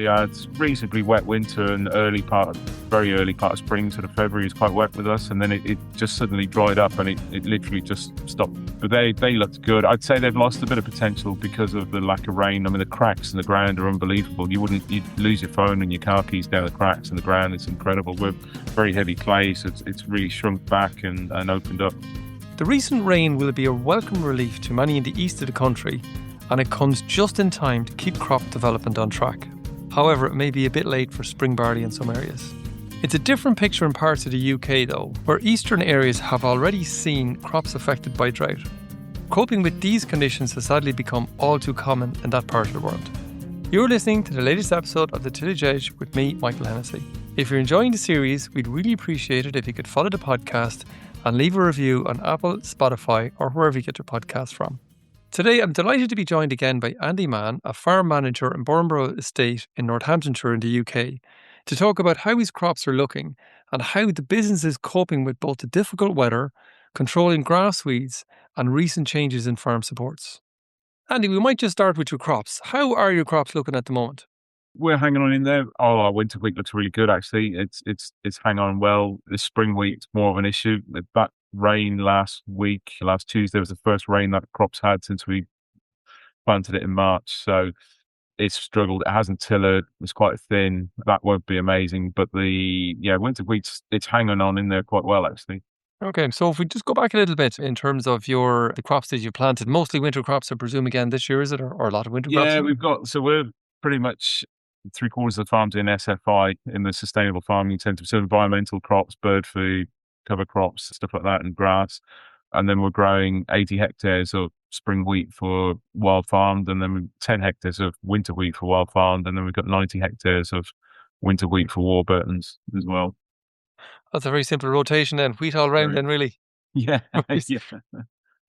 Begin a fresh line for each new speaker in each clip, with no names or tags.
We had reasonably wet winter and very early part of spring, sort of February was quite wet with us, and then it just suddenly dried up and it literally just stopped. But they looked good. I'd say they've lost a bit of potential because of the lack of rain. I mean, the cracks in the ground are unbelievable. You'd lose your phone and your car keys down the cracks in the ground. It's incredible. We're very heavy clay, so it's really shrunk back and opened up.
The recent rain will be a welcome relief to many in the east of the country, and it comes just in time to keep crop development on track. However, it may be a bit late for spring barley in some areas. It's a different picture in parts of the UK though, where eastern areas have already seen crops affected by drought. Coping with these conditions has sadly become all too common in that part of the world. You're listening to the latest episode of the Tillage Edge with me, Michael Hennessy. If you're enjoying the series, we'd really appreciate it if you could follow the podcast and leave a review on Apple, Spotify, or wherever you get your podcasts from. Today, I'm delighted to be joined again by Andy Mahon, a farm manager in Bromborough Estate in Northamptonshire in the UK, to talk about how his crops are looking and how the business is coping with both the difficult weather, controlling grass weeds, and recent changes in farm supports. Andy, we might just start with your crops. How are your crops looking at the moment?
We're hanging on in there. Oh, our winter wheat looks really good, actually. It's hanging on well. The spring wheat's more of an issue. That rain last Tuesday was the first rain that crops had since we planted it in March. So it's struggled. It hasn't tillered. It's quite thin. That won't be amazing. But winter wheat's it's hanging on in there quite well, actually.
Okay, so if we just go back a little bit in terms of the crops that you planted, mostly winter crops, I presume, again this year, is it, or a lot of winter crops?
Yeah, we're pretty much 3/4 of the farms in SFI, in the sustainable farming incentive, so environmental crops, bird food, cover crops, stuff like that, and grass. And then we're growing 80 hectares of spring wheat for wild farmed, and then 10 hectares of winter wheat for wild farmed, and then we've got 90 hectares of winter wheat for Warburtons as well.
That's a very simple rotation then, wheat all round then, really.
Yeah, yeah.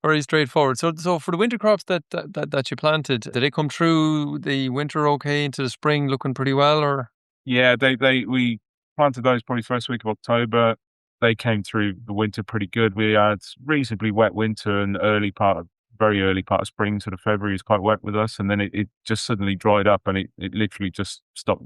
Very straightforward. So for the winter crops that you planted, did they come through the winter okay into the spring looking pretty well, or?
Yeah, we planted those probably first week of October. They came through the winter pretty good. We had reasonably wet winter and very early part of spring, sort of February was quite wet with us, and then it just suddenly dried up and it literally just stopped,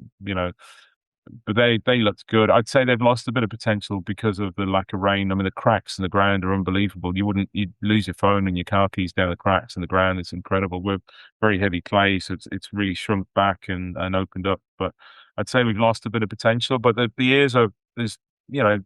But they looked good. I'd say they've lost a bit of potential because of the lack of rain. I mean, the cracks in the ground are unbelievable. You'd lose your phone and your car keys down the cracks in the ground. It's incredible. We're very heavy clay, so it's really shrunk back and opened up. But I'd say we've lost a bit of potential. But the ears there's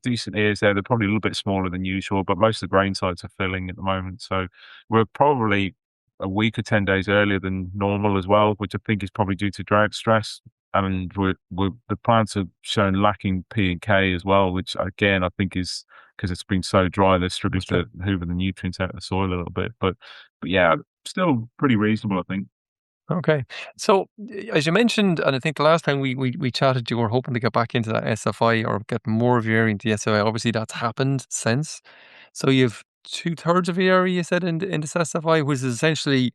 decent ears there. They're probably a little bit smaller than usual, but most of the grain sites are filling at the moment. So we're probably a week or 10 days earlier than normal as well, which I think is probably due to drought stress. And the plants are showing lacking P and K as well, which again I think is because it's been so dry. They're struggling to hoover the nutrients out of the soil a little bit. But yeah, still pretty reasonable, I think.
Okay, so as you mentioned, and I think the last time we chatted, you were hoping to get back into that SFI or get more of your area into the SFI. Obviously, that's happened since. So you've 2/3 of your area, you said, in this SFI, which is essentially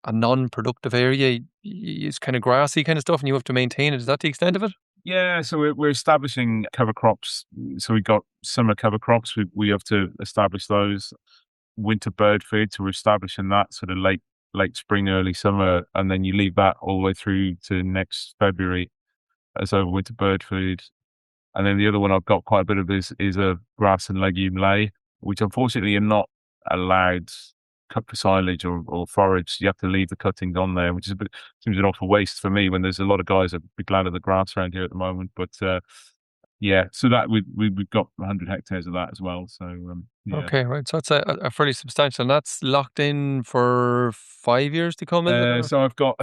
a non-productive area. It's kind of grassy kind of stuff, and you have to maintain it. Is that the extent of it?
Yeah, so we're establishing cover crops. So we've got summer cover crops. We have to establish those. Winter bird food, so we're establishing that sort of late spring, early summer, and then you leave that all the way through to next February as overwinter bird food. And then the other one I've got quite a bit of is a grass and legume lay, which unfortunately you're not allowed cut for silage or forage. You have to leave the cuttings on there, which seems an awful waste for me when there's a lot of guys that would be glad of the grass around here at the moment. But yeah, so that we've got 100 hectares of that as well. So yeah.
Okay, right. So it's a fairly substantial, and that's locked in for 5 years to come, is it?
So I've got,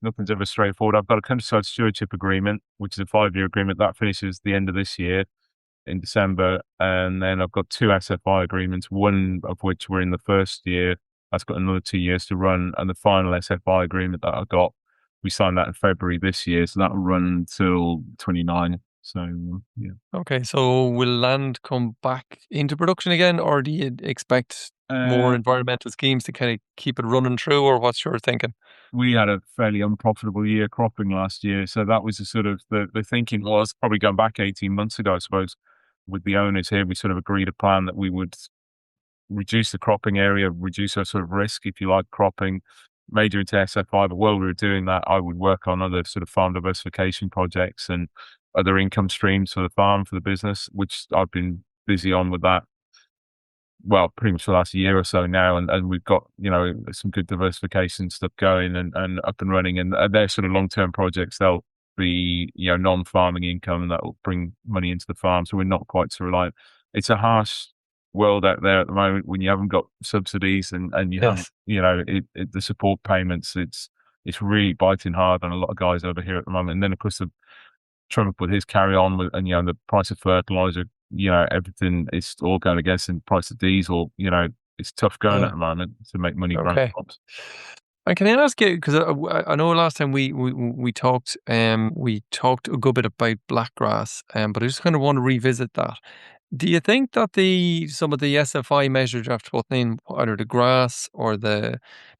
nothing's ever straightforward. I've got a countryside stewardship agreement, which is a 5-year agreement that finishes the end of this year in December. And then I've got 2 SFI agreements, one of which we're in the first year. That's got another 2 years to run. And the final SFI agreement that I got, we signed that in February this year. So that'll run till 29. So, yeah.
Okay, so will land come back into production again, or do you expect more environmental schemes to kind of keep it running through, or what's your thinking?
We had a fairly unprofitable year cropping last year. So that was the thinking was probably going back 18 months ago, I suppose, with the owners here. We sort of agreed a plan that we would reduce the cropping area, reduce our sort of risk, if you like, cropping, major into SFI, but while we were doing that, I would work on other sort of farm diversification projects and other income streams for the farm, for the business, which I've been busy on with that. Well, pretty much for the last year or so now, and we've got, some good diversification stuff going and up and running, and they're sort of long-term projects. They'll be, non-farming income, and that will bring money into the farm. So we're not quite so reliant. It's a harsh world out there at the moment when you haven't got subsidies and you haven't,
Yes.
the support payments. It's really biting hard on a lot of guys over here at the moment. And then of course Trump with his carry on with, and the price of fertilizer, everything is all going against, and price of diesel, it's tough going at
Yeah.
the moment to make money growing
Okay.
crops.
And can I ask you, because I know last time we talked a good bit about blackgrass, but I just kind of want to revisit that. Do you think that some of the SFI measures you have to put in, either the grass or the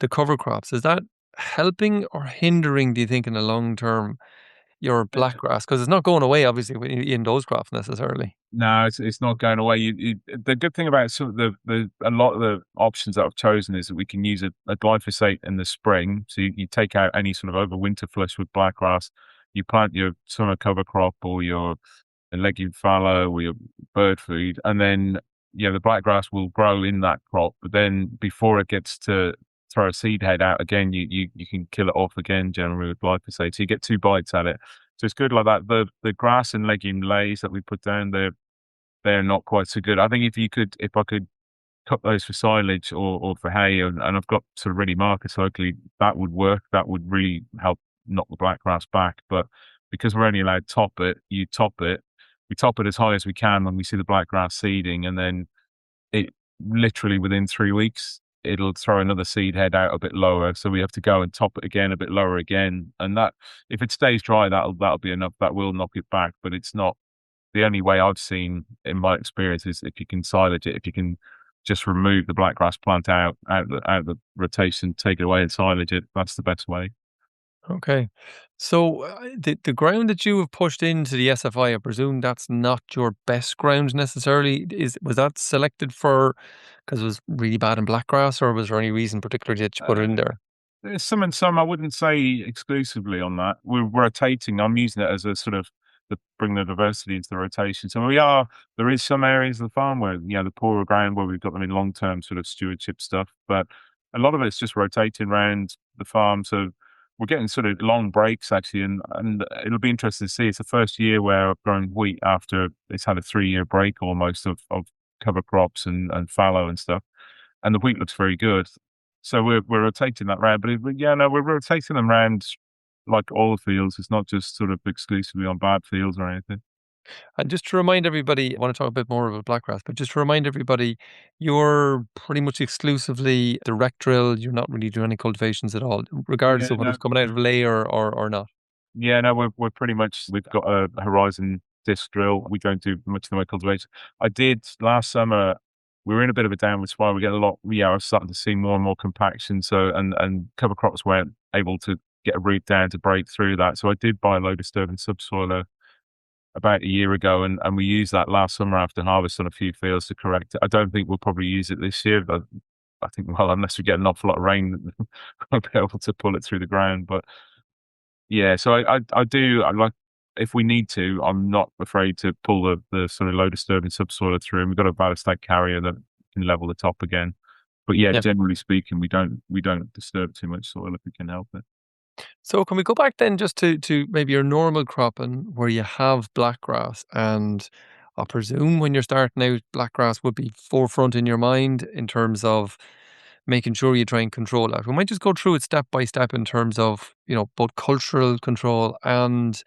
cover crops, is that helping or hindering, do you think, in the long term, your blackgrass? Because it's not going away, obviously, in those crops necessarily.
No, it's not going away. The good thing about sort of the a lot of the options that I've chosen is that we can use a glyphosate in the spring. So you take out any sort of overwinter flush with blackgrass. You plant your summer cover crop or your legume fallow or your bird food, and then the blackgrass will grow in that crop. But then before it gets to throw a seed head out again, you can kill it off again generally with glyphosate. So you get two bites at it. So it's good like that. The grass and legume lays that we put down, they're not quite so good. I think if I could cut those for silage or for hay, and I've got sort of ready markets locally, that would work. That would really help knock the blackgrass back. But because we're only allowed to top it, we top it as high as we can when we see the blackgrass seeding, and then it literally within 3 weeks, it'll throw another seed head out a bit lower. So we have to go and top it again, a bit lower again. And that, if it stays dry, that'll be enough. That will knock it back, but it's not the only way I've seen in my experience is if you can silage it, if you can just remove the blackgrass plant out of the rotation, take it away and silage it. That's the best way.
Okay. So the ground that you have pushed into the SFI, I presume that's not your best ground necessarily. Was that selected for because it was really bad in blackgrass, or was there any reason particularly that you put it in there?
There's some and some. I wouldn't say exclusively on that. We're rotating. I'm using it as a sort of bring the diversity into the rotation. So there is some areas of the farm where, the poorer ground where we've got them in long-term sort of stewardship stuff, but a lot of it's just rotating around the farm. So we're getting sort of long breaks actually, and it'll be interesting to see. It's the first year where I've grown wheat after it's had a 3-year break almost of cover crops and fallow and stuff. And the wheat looks very good. So we're rotating that round, but yeah, no, we're rotating them round like all the fields. It's not just sort of exclusively on bad fields or anything.
And just to remind everybody, I want to talk a bit more about blackgrass, but just to remind everybody, you're pretty much exclusively direct drill. You're not really doing any cultivations at all, regardless
Yeah,
of whether
no,
it's coming out of lay or not.
yeah, no, we're pretty much, we've got a horizon disc drill. We don't do much in the way of cultivation. I did last summer. We were in a bit of a downward spiral. We get a lot. Yeah, I was starting to see more and more compaction. So and cover crops weren't able to get a root down to break through that. So I did buy a low disturbance subsoiler about a year ago, and we used that last summer after harvest on a few fields to correct it. I don't think we'll probably use it this year, but I think, well, unless we get an awful lot of rain, we'll be able to pull it through the ground. But yeah, so I like, if we need to, I'm not afraid to pull the sort of low disturbance subsoiler through, and we've got a ballast carrier that can level the top again. But yeah,
Yep.
generally speaking, we don't disturb too much soil if we can help it.
So can we go back then just to maybe your normal cropping where you have blackgrass, and I presume when you're starting out, blackgrass would be forefront in your mind in terms of making sure you try and control that. We might just go through it step by step in terms of, both cultural control and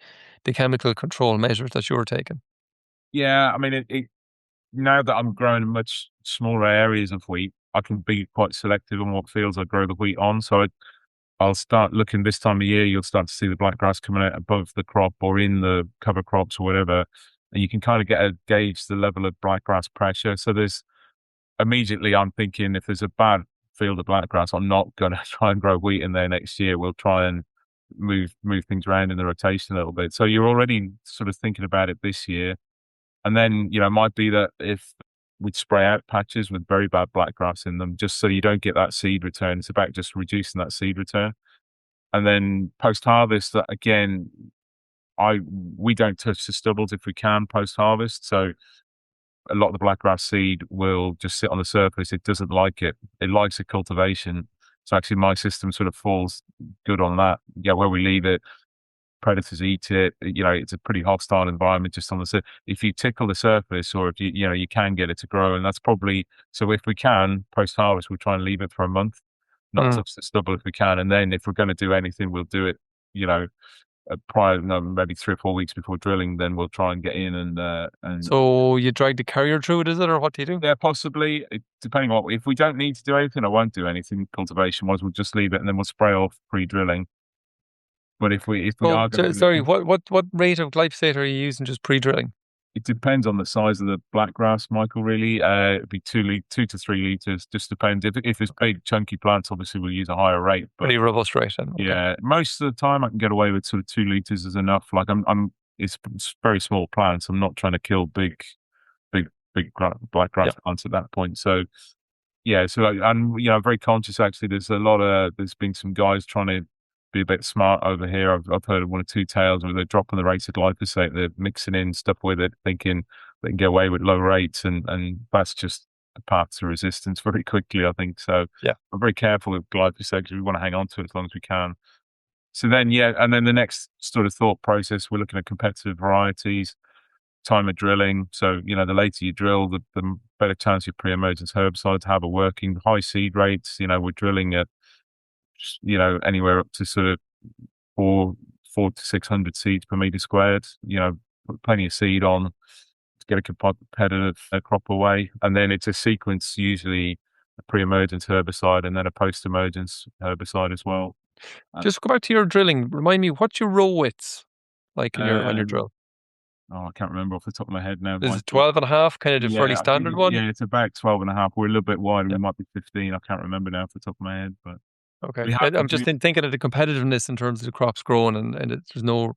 the chemical control measures that you're taking.
Yeah, I mean, now that I'm growing in much smaller areas of wheat, I can be quite selective on what fields I grow the wheat on. So I'll start looking this time of year. You'll start to see the blackgrass coming out above the crop or in the cover crops or whatever, and you can kind of gauge the level of blackgrass pressure. So immediately I'm thinking, if there's a bad field of blackgrass, I'm not going to try and grow wheat in there next year. We'll try and move things around in the rotation a little bit. So you're already sort of thinking about it this year. And then, it might be that if we'd spray out patches with very bad blackgrass in them, just so you don't get that seed return. It's about just reducing that seed return. And then post-harvest, again, we don't touch the stubbles if we can post-harvest. So a lot of the blackgrass seed will just sit on the surface. It doesn't like it. It likes the cultivation. So actually my system sort of falls good on that. Yeah, where we leave it, predators eat it. It's a pretty hostile environment just on the surface. If you tickle the surface, or if you can get it to grow, and that's probably, so if we can, post-harvest, we'll try and leave it for a month, not touch the stubble if we can. And then if we're going to do anything, we'll do it, prior, maybe 3 or 4 weeks before drilling, then we'll try and get in and.
So you drag the carrier through it, is it, or what do you do?
Yeah, possibly. Depending on if we don't need to do anything, I won't do anything cultivation-wise. We'll just leave it and then we'll spray off pre-drilling. But if we are going
sorry, what rate of glyphosate are you using just pre-drilling?
It depends on the size of the blackgrass, Michael, really. It'd be 2 to 3 litres, just depends. If it's big, chunky plants, obviously we'll use a higher rate. But
pretty robust rate. Then. Okay.
Yeah, most of the time I can get away with sort of 2 litres is enough. Like it's very small plants. I'm not trying to kill big blackgrass plants at that point. So yeah, so I'm very conscious actually. There's been some guys trying to be a bit smart over here. I've heard of 1 or 2 tales where they're dropping the rates of glyphosate, they're mixing in stuff with it, thinking they can get away with low rates, and that's just a path to resistance very quickly, I think. So
yeah,
I'm very careful with glyphosate because we want to hang on to it as long as we can. So then, and then the next sort of thought process, we're looking at competitive varieties, time of drilling. So, the later you drill, the better chance your pre-emergence herbicides have a working. High seed rates, we're drilling at anywhere up to sort of 400 to 600 seeds per meter squared. Put plenty of seed on to get a competitive crop away, and then it's a sequence, usually a pre-emergence herbicide and then a post-emergence herbicide as well.
Just go back to your drilling. Remind me, what's your row widths like on your drill?
I can't remember off the top of my head now.
Is it 12.5, kind of the fairly standard one?
Yeah, it's about 12.5. We're a little bit wider. We might be 15. I can't remember now off the top of my head, but.
Okay, I'm just thinking of the competitiveness in terms of the crops growing, and there's no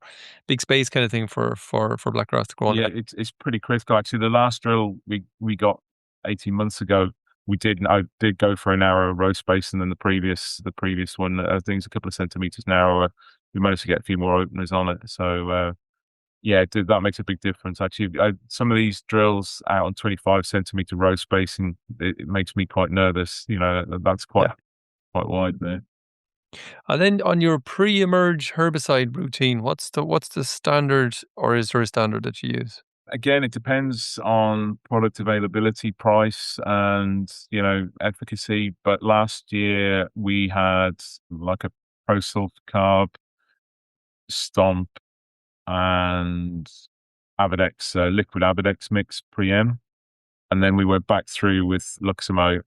big space kind of thing for blackgrass to grow on.
Yeah, it's pretty critical actually. The last drill we got 18 months ago, I did go for a narrower row space than the previous one. I think it's a couple of centimeters narrower. We managed to get a few more openers on it, so that makes a big difference actually. Some of these drills out on 25 centimeter row spacing, it makes me quite nervous. That's quite wide there.
And then on your pre-emerge herbicide routine, what's the standard, or is there a standard that you use?
Again, it depends on product availability, price, and efficacy. But last year we had like a Prosulf carb, Stomp, and Avidex, liquid Avidex mix pre-em, and then we went back through with Luximo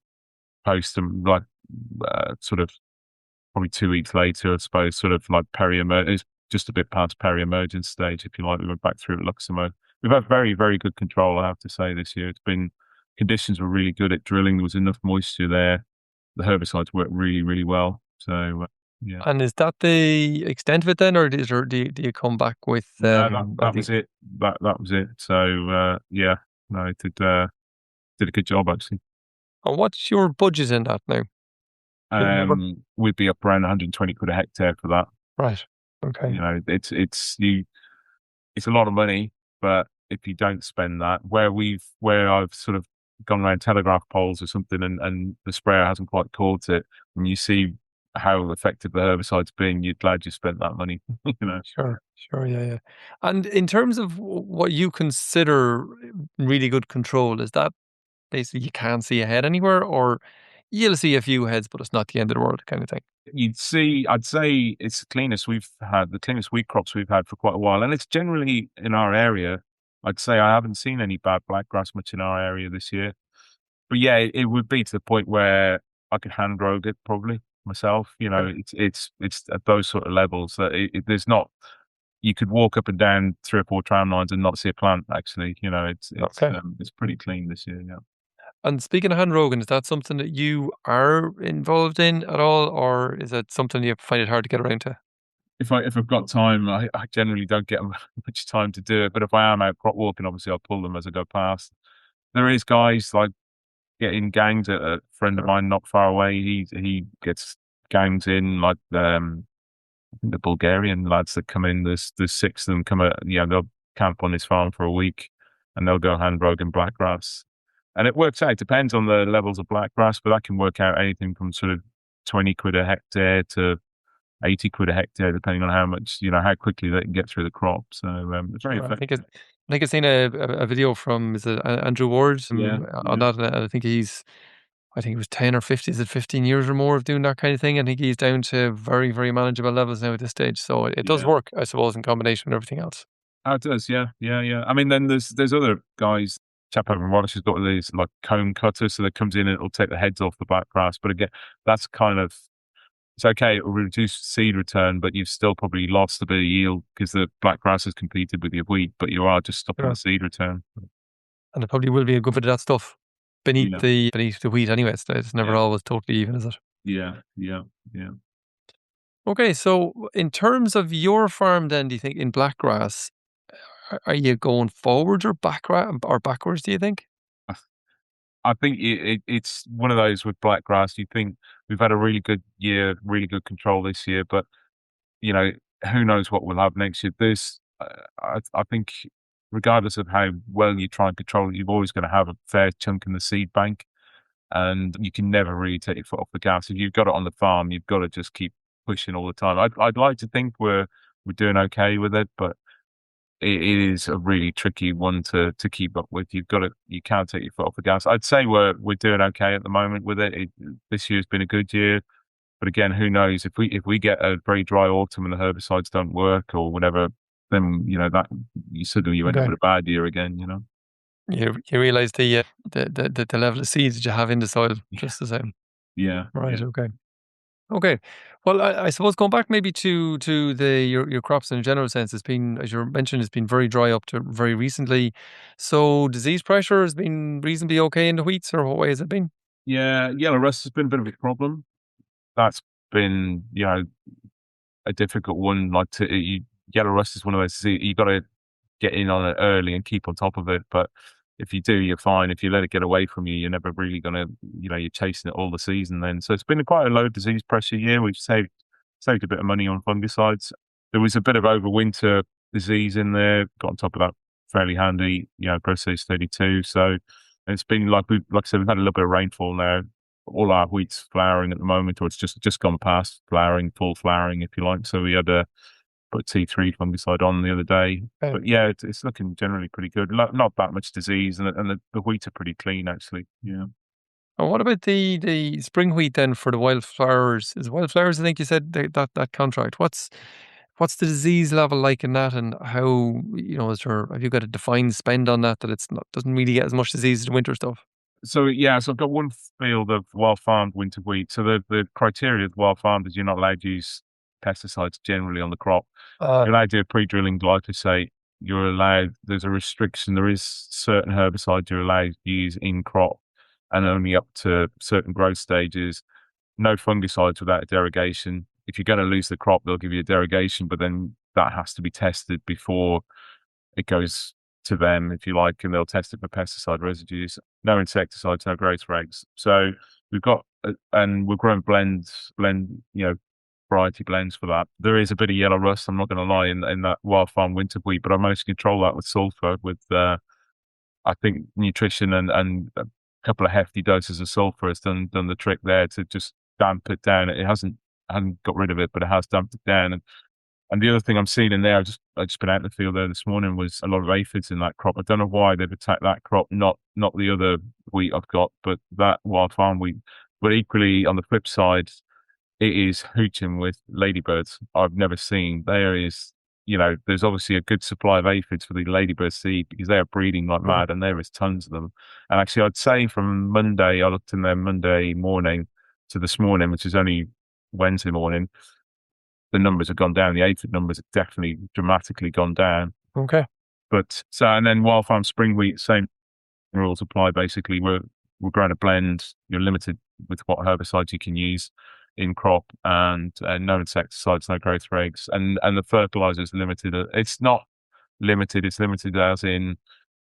post, and sort of probably 2 weeks later, I suppose, sort of like peri-emergence, just a bit past peri-emergence stage, if you like. We went back through at Luximo. We've had very, very good control, I have to say, this year. Conditions were really good at drilling. There was enough moisture there. The herbicides worked really, really well. So, yeah.
And is that the extent of it then, or do you come back with?
That was it. That was it. So, it did a good job actually.
And what's your budget in that now?
We'd be up around 120 quid a hectare for that.
Right. Okay.
It's a lot of money, but if you don't spend that, where I've sort of gone around telegraph poles or something, and the sprayer hasn't quite caught it, and you see how effective the herbicide's been, you're glad you spent that money.
Sure, yeah. And in terms of what you consider really good control, is that basically you can't see ahead anywhere, or you'll see a few heads, but it's not the end of the world kind of thing?
I'd say it's the cleanest wheat crops we've had for quite a while. And it's generally in our area. I'd say I haven't seen any bad blackgrass much in our area this year. But yeah, it would be to the point where I could hand grow it probably myself. It's at those sort of levels that there's not, you could walk up and down 3 or 4 tram lines and not see a plant actually. It's pretty clean this year, yeah.
And speaking of hand rogan, is that something that you are involved in at all, or is it something you find it hard to get around to?
If I've got time, I generally don't get much time to do it. But if I am out crop walking, obviously I'll pull them as I go past. there is guys like getting ganged. A friend of mine not far away, he gets ganged in like I think the Bulgarian lads that come in. There's six of them come out. Yeah, they'll camp on his farm for a week, and they'll go hand rogue in blackgrass, and it works out. It depends on the levels of blackgrass, but that can work out anything from sort of 20 quid a hectare to 80 quid a hectare, depending on how much, how quickly they can get through the crop. So it's very
Sure.
effective.
I think I've seen a video from, is it Andrew Ward,
Yeah,
on
yeah,
that. And I think it was 10 or 50, is it 15 years or more of doing that kind of thing? I think he's down to very, very manageable levels now at this stage. So it does
yeah.
work, I suppose, in combination with everything else.
Oh, it does. Yeah, yeah, yeah. I mean, then there's other guys. Chap over in Wallace has got these like cone cutters, so that comes in and it'll take the heads off the blackgrass. But again, that's kind of it's okay. It will reduce seed return, but you've still probably lost a bit of yield because the blackgrass has competed with your wheat, but you are just stopping
Yeah.
the seed return.
And there probably will be a good bit of that stuff beneath
Yeah,
the wheat anyway. It's never
yeah,
always totally even, is it?
yeah, yeah, yeah.
Okay, so in terms of your farm, then, do you think in blackgrass, are you going forwards or backwards? Do you think?
I think it's one of those with blackgrass. You think we've had a really good year, really good control this year, but you know, who knows what we'll have next year. I think, regardless of how well you try and control it, you're always going to have a fair chunk in the seed bank, and you can never really take your foot off the gas. If you've got it on the farm, you've got to just keep pushing all the time. I'd like to think we're doing okay with it, but it is a really tricky one to keep up with. You can't take your foot off the gas. I'd say we're doing okay at the moment with it. This year's been a good year. But again, who knows if we get a very dry autumn and the herbicides don't work or whatever, then that you end up
Okay.
with a bad year again.
You realize the level of seeds that you have in the soil,
Yeah,
just the same.
yeah,
Right.
yeah,
Okay. Okay. Well, I suppose going back maybe to your crops in a general sense, it's been, as you mentioned, it's been very dry up to very recently. So disease pressure has been reasonably okay in the wheats, or what way has it been?
yeah. Yellow rust has been a bit of a problem. That's been a difficult one. Yellow rust is one of those. You got to get in on it early and keep on top of it. But if you do, you're fine. If you let it get away from you, you're never really gonna, you're chasing it all the season then. So it's been quite a low disease pressure year. We've saved a bit of money on fungicides. There was a bit of overwinter disease in there. Got on top of that fairly handy, Grosses 32. So it's been like I said, we've had a little bit of rainfall now. All our wheat's flowering at the moment, or it's just gone past flowering, full flowering, if you like. So we had put T3 fungicide on the other day.
Okay.
But yeah, it's looking generally pretty good. Not that much disease, and the wheat are pretty clean actually. Yeah.
And what about the spring wheat then for the wildflowers? Is wildflowers, I think you said that contract. What's the disease level like in that, and how, have you got a defined spend on that it's not, doesn't really get as much disease as the winter stuff?
So yeah, so I've got one field of wild farmed winter wheat. So the criteria of wild farmed is you're not allowed to use pesticides generally on the crop.
Uh,
You're allowed to do pre-drilling glyphosate. There's a restriction. There is certain herbicides you're allowed to use in crop, and only up to certain growth stages. No fungicides without a derogation. If you're going to lose the crop, they'll give you a derogation, but then that has to be tested before it goes to them, if you like, and they'll test it for pesticide residues. No insecticides, no growth rates. So we've got, and we're growing variety blends for that. There is a bit of yellow rust, I'm not going to lie, in that wild farm winter wheat, but I managed to control that with sulfur, with I think nutrition and a couple of hefty doses of sulfur has done the trick there to just damp it down. It hasn't got rid of it, but it has damped it down. And the other thing I'm seeing in there, I just been out in the field there this morning, was a lot of aphids in that crop. I don't know why they've attacked that crop, not the other wheat I've got, but that wild farm wheat. But equally, on the flip side, it is hooching with ladybirds. I've never seen. There's obviously a good supply of aphids for the ladybird seed because they are breeding like
mm,
mad, and there is tons of them. And actually, I'd say from Monday, I looked in there Monday morning to this morning, which is only Wednesday morning, the numbers have gone down. The aphid numbers have definitely dramatically gone down.
okay.
And then wild farm spring wheat, same rules apply. Basically, we're growing a blend. You're limited with what herbicides you can use in crop, and no insecticides, no growth rates, and the fertilizer is limited. It's not limited. It's limited as in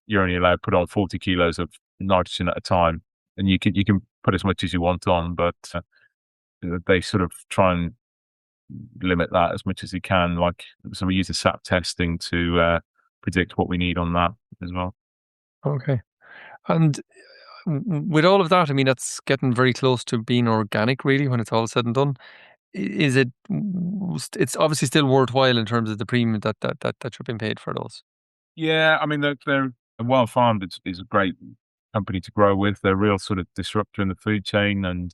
you're only allowed to put on 40 kilos of nitrogen at a time, and you can put as much as you want on, but they sort of try and limit that as much as you can. Like, so we use the SAP testing to predict what we need on that as well.
Okay. And with all of that, I mean, that's getting very close to being organic, really, when it's all said and done. Is it? It's obviously still worthwhile in terms of the premium that you're being paid for those.
Yeah, I mean, they're Wild Farmed is a great company to grow with. They're a real sort of disruptor in the food chain, and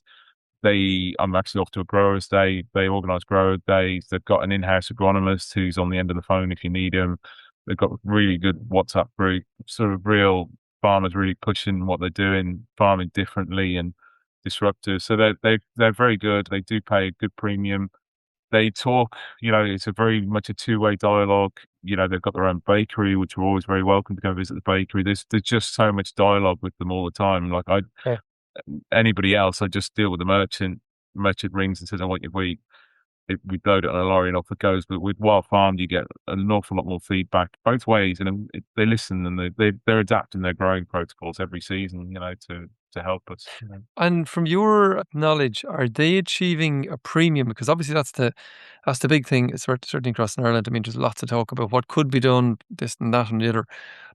I'm actually off to a growers day. They organise grower days. They've got an in-house agronomist who's on the end of the phone if you need him. They've got a really good WhatsApp group, sort of real farmers really pushing what they're doing, farming differently and disruptive. So they're very good. They do pay a good premium. They talk, it's a very much a two-way dialogue. They've got their own bakery, which we're always very welcome to go visit the bakery. There's just so much dialogue with them all the time. Like,
Yeah.
anybody else, I just deal with the merchant. Merchant rings and says, "I want your wheat." We load it on a lorry and off it goes. But with Wild Farmed, you get an awful lot more feedback both ways, and they listen, and they're adapting their growing protocols every season, to help us.
And from your knowledge, are they achieving a premium? Because obviously that's the big thing. It's certainly across Ireland. I mean, there's lots to talk about what could be done, this and that and the other,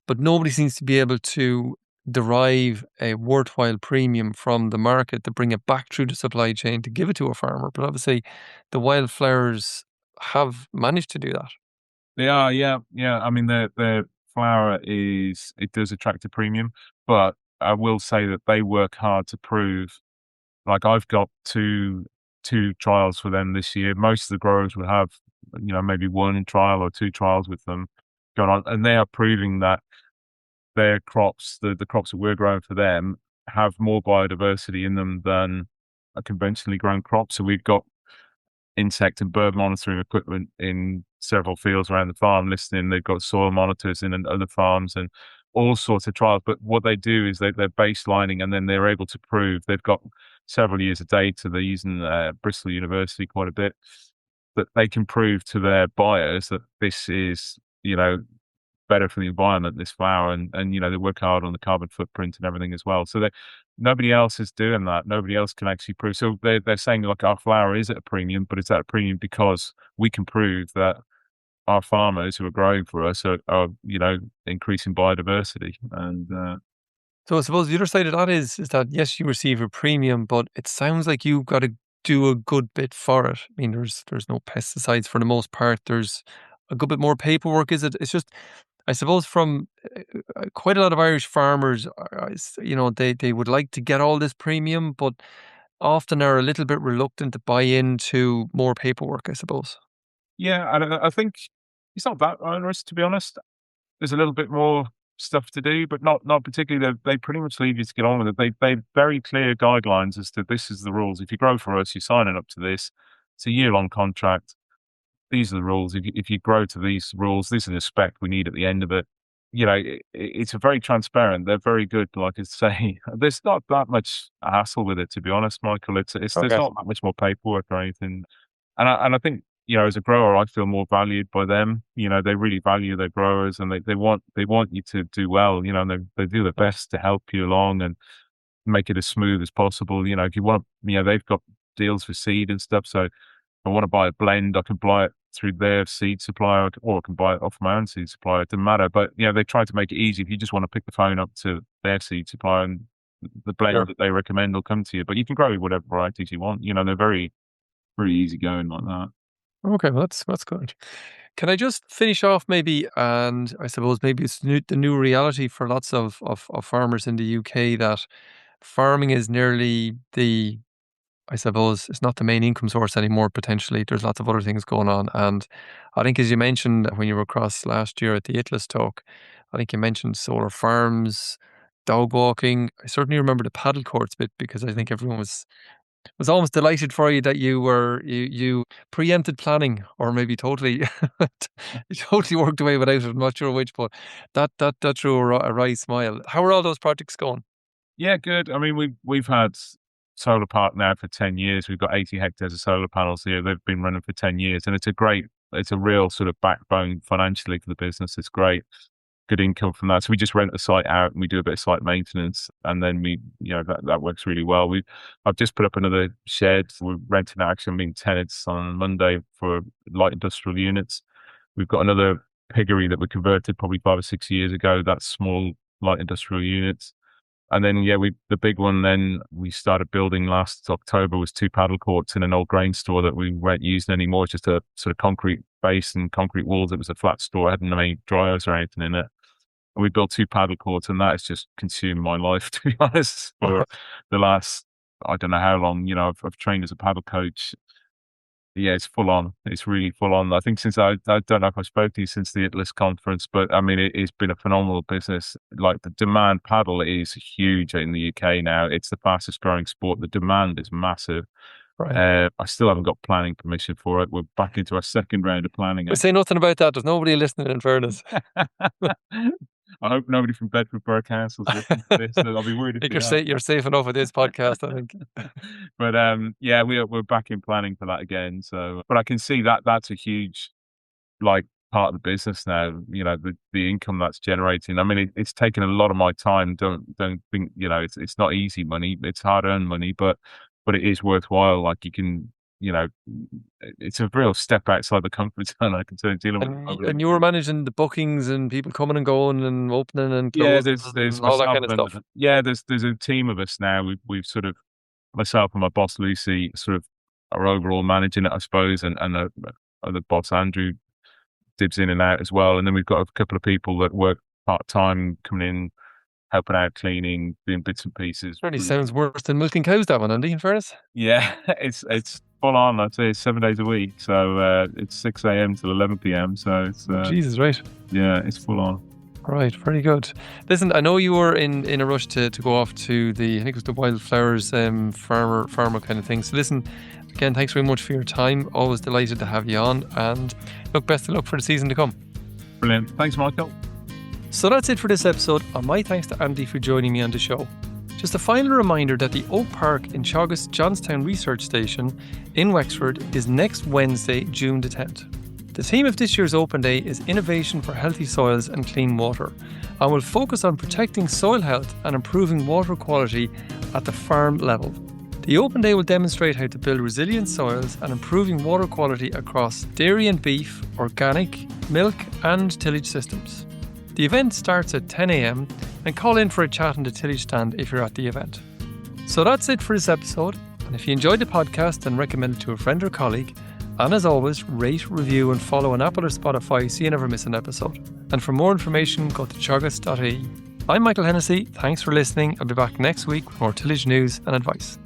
but nobody seems to be able to derive a worthwhile premium from the market to bring it back through the supply chain to give it to a farmer. But obviously, the wildflowers have managed to do that.
They are, yeah, yeah. I mean, their flour it does attract a premium, but I will say that they work hard to prove. Like, I've got two trials for them this year. Most of the growers will have, maybe one trial or two trials with them going on, and they are proving that their crops, the crops that we're growing for them, have more biodiversity in them than a conventionally grown crop. So we've got insect and bird monitoring equipment in several fields around the farm listening. They've got soil monitors in other farms and all sorts of trials. But what they do is they're baselining, and then they're able to prove they've got several years of data. They're using Bristol University quite a bit, that they can prove to their buyers that this is, better for the environment, this flour, and they work hard on the carbon footprint and everything as well. So nobody else is doing that. Nobody else can actually prove. So they're saying, like, our flour is at a premium, but it's at a premium because we can prove that our farmers who are growing for us are increasing biodiversity. And
So I suppose the other side of that is that yes, you receive a premium, but it sounds like you've got to do a good bit for it. I mean, there's no pesticides for the most part. There's a good bit more paperwork. Is it? It's just, I suppose, from quite a lot of Irish farmers, they would like to get all this premium, but often are a little bit reluctant to buy into more paperwork, I suppose.
yeah, and I think it's not that onerous, to be honest. There's a little bit more stuff to do, but not particularly. They pretty much leave you to get on with it. They've very clear guidelines as to this is the rules. If you grow for us, you're signing up to this. It's a year-long contract. These are the rules. If you grow to these rules, this is a spec we need at the end of it. It's a very transparent. They're very good. Like I say, there's not that much hassle with it, to be honest, Michael. It's there's
Okay.
not that much more paperwork or anything. And I think, as a grower, I feel more valued by them. They really value their growers, and they want you to do well. And they do their best to help you along and make it as smooth as possible. If you want, they've got deals for seed and stuff. So if I want to buy a blend, I can buy it through their seed supplier, or I can buy it off my own seed supplier. It doesn't matter. But they try to make it easy. If you just want to pick the phone up to their seed supplier, and the blend
Sure.
that they recommend will come to you. But you can grow whatever varieties you want. They're very, very easy going like that.
Okay, well that's good. Can I just finish off maybe, and I suppose maybe it's the new reality for lots of farmers in the UK, that farming is nearly I suppose it's not the main income source anymore, potentially. There's lots of other things going on. And I think, as you mentioned when you were across last year at the ITLIS talk, I think you mentioned solar farms, dog walking. I certainly remember the paddle courts bit, because I think everyone was almost delighted for you that you preempted planning, or maybe totally you totally worked away without it. I'm not sure which, but that drew a wry smile. How are all those projects going?
Yeah, good. I mean, we've had solar park now for 10 years. We've got 80 hectares of solar panels here. They've been running for 10 years, and it's a real sort of backbone financially for the business. It's great. good income from that. So we just rent the site out and we do a bit of site maintenance, and then that works really well. I've just put up another shed. We're renting out, actually meeting tenants on Monday for light industrial units. We've got another piggery that we converted probably 5 or 6 years ago. That's small light industrial units. And then, the big one then we started building last October was 2 paddle courts in an old grain store that we weren't using anymore. It's just a sort of concrete base and concrete walls. It was a flat store. It hadn't any dryers or anything in it. And we built 2 paddle courts, and that has just consumed my life, to be honest, for the last, I don't know how long. I've trained as a paddle coach. Yeah, it's full on. It's really full on. I think since I don't know if I spoke to you since the ITLIS conference, but I mean, it's been a phenomenal business. Like the demand, paddle is huge in the UK now. It's the fastest growing sport. The demand is massive. Right. I still haven't got planning permission for it. We're back into our second round of planning.
We say nothing about that. There's nobody listening, in fairness.
I hope nobody from Bedford Borough Council's listening to this. I'll be worried if
you're safe enough with this podcast, I think.
But we're back in planning for that again. So, but I can see that that's a huge part of the business now. The income that's generating. I mean, it's taken a lot of my time. Don't think it's not easy money. It's hard earned money, but it is worthwhile. Like you can. It's a real step outside the comfort zone. I can tell you, dealing with.
And you were managing the bookings and people coming and going and opening and closing.
Yeah, there's
all that kind of stuff.
Yeah, there's a team of us now. We've sort of, myself and my boss Lucy sort of are overall managing it, I suppose, and the boss Andrew dibs in and out as well. And then we've got a couple of people that work part time, coming in, helping out, cleaning, doing bits and pieces.
Really sounds worse than milking cows, that one, Andy, in fairness.
Yeah, it's full on. I'd say it's 7 days a week. So it's 6 a.m. till 11 p.m. So it's
Jesus, right?
Yeah, it's full on.
Right, very good. Listen, I know you were in a rush to go off to I think it was the wildflowers farmer kind of thing. So listen, again, thanks very much for your time. Always delighted to have you on. And look, best of luck for the season to come.
Brilliant. Thanks, Michael.
So that's it for this episode, and my thanks to Andy for joining me on the show. Just a final reminder that the Oak Park in Teagasc Johnstown Research Station in Wexford is next Wednesday, June the 10th. The theme of this year's Open Day is Innovation for Healthy Soils and Clean Water, and will focus on protecting soil health and improving water quality at the farm level. The Open Day will demonstrate how to build resilient soils and improving water quality across dairy and beef, organic, milk and tillage systems. The event starts at 10 a.m. and call in for a chat on the tillage stand if you're at the event. So that's it for this episode, and if you enjoyed the podcast, then recommend it to a friend or colleague, and as always, rate, review and follow on Apple or Spotify so you never miss an episode. And for more information, go to teagasc.ie. I'm Michael Hennessy, thanks for listening. I'll be back next week with more tillage news and advice.